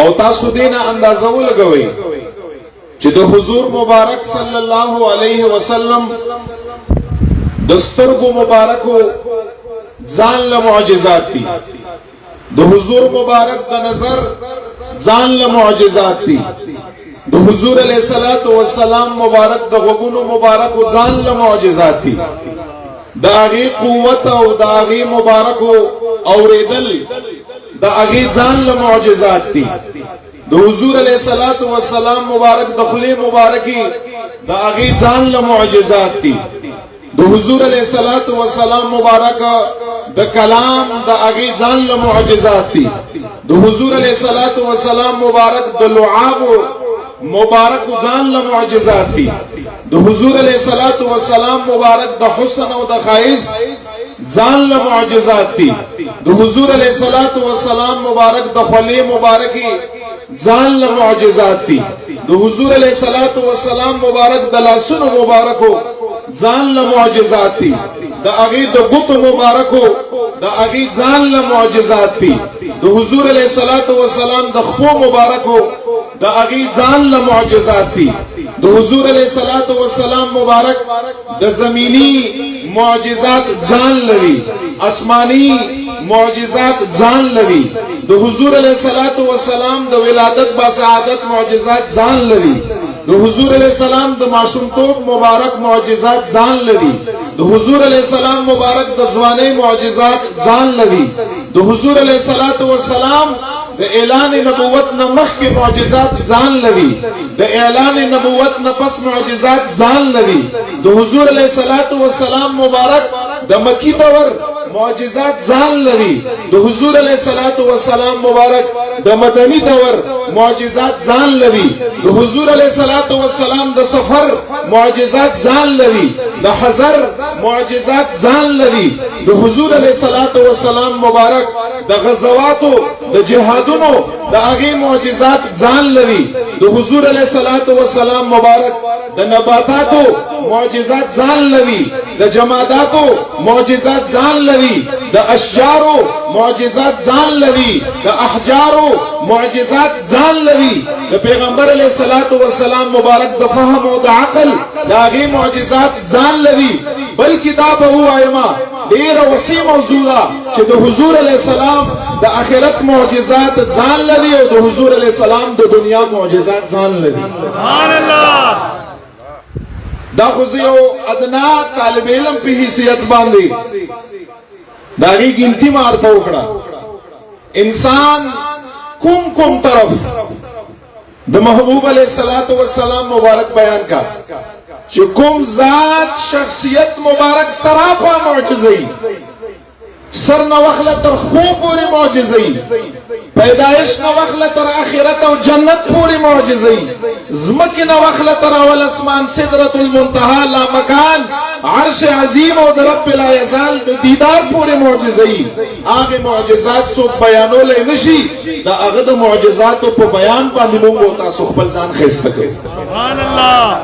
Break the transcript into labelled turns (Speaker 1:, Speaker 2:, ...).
Speaker 1: او تاسو دینه اندازه ولګوي چې د حضور مبارک صلی الله علیه وسلم د سترګو مبارکو ځان له معجزات دي، د حضور مبارک د نظر ځان له معجزات دي، د حضور علیه الصلاۃ والسلام مبارک د غوږونو مبارکو ځان له معجزات دي، د هغې قوت او د هغې مبارکو اوریدل د هغې ځان له معجزات دي، د حضور علیه الصلاۃ والسلام مبارک د خولې مبارکي د هغې ځان له معجزات دي، د حضور علیه الصلاۃ والسلام مبارک د کلام د هغې ځان له معجزات دي، د حضور علیه الصلاۃ والسلام مبارک د لعابو مبارک ځان له معجزات دي، د حضور علیه الصلاۃ والسلام مبارک د حسن او د ښایست ځان له معجزات دي، د حضور علیه الصلاۃ والسلام مبارک د خولې مبارکي ځان له معجزات دي، د حضور علیه الصلاۃ والسلام مبارک د لاسونو مبارکو ځان له معجزات دي، د هغې د ګوتو مبارکو د هغې ځان له معجزات دي، د حضور علیه الصلاۃ والسلام د خپو مبارکو د هغې ځان له معجزات دي، د حضور علیه الصلاۃ والسلام مبارک د زمینی معجزات ځان لري، آسمانی معجزات ځان لري، د حضور علیه الصلاۃ والسلام د ولادت با سعادت معجزات ځان لري، د حضور علیه السلام د ماشومتوب مبارک معجزات ځان لري، د حضور علیه السلام مبارک د ځوانۍ معجزات ځان لري، د حضور علیه الصلاۃ والسلام د اعلان نبوت نه مخکې معجزات ځان لري، د اعلان نبوت نه پس معجزات ځان لري، د حضور علیه الصلاۃ والسلام مبارک د مکی دور معجزات ځان لري، د حضور علیه الصلاۃ والسلام مبارک د مدنی دور معجزات ځان لري، د حضور علیه الصلاۃ والسلام د سفر معجزات ځان لري، د حضر معجزات ځان لري، د حضور علیه الصلاۃ والسلام مبارک د غزواتو د جهادونو د هغې معجزات ځان لري، د حضور علیه الصلاۃ والسلام مبارک د نباتاتو معجزات ځان لري، د جماداتو معجزات ځان لري، د اشجارو معجزات ځان لري، د احجارو معجزات ځان لري، د پیغمبر علیه الصلاۃ والسلام مبارک د فهم او د عقل د هغې معجزات ځان لري. بلکې دا به ووایما ډېره وسیع موضوع ده چې د حضور علیه السلام د آخرت معجزات ځان لري او د حضور علیه السلام د دنیا معجزات ځان لري.
Speaker 2: سبحان الله.
Speaker 1: دا خو زه یو ادنا طالب علم په حیثیت باندې د هغې ګنتي ما ورته وکړه. انسان کوم طرف د محبوب علیه الصلاۃ والسلام مبارک بیان کا چې کوم ذات شخصیت مبارک سراپا معجزه سر نه وخله تر خپو پورې معجزه، پیدایش نه وخله تر آخرت او جنت پورې معجزه، ځمکې نه وخله تر اول اسمان سدرة المنتهى لامکان عرش عظیم او د رب لا یزال د دیدار پورې معجزه. هغه معجزات څوک بیانولی نشي، د هغه د معجزاتو په بیان باندې موږ تاسو خپل ځان ښایسته کوو.
Speaker 2: سبحان الله.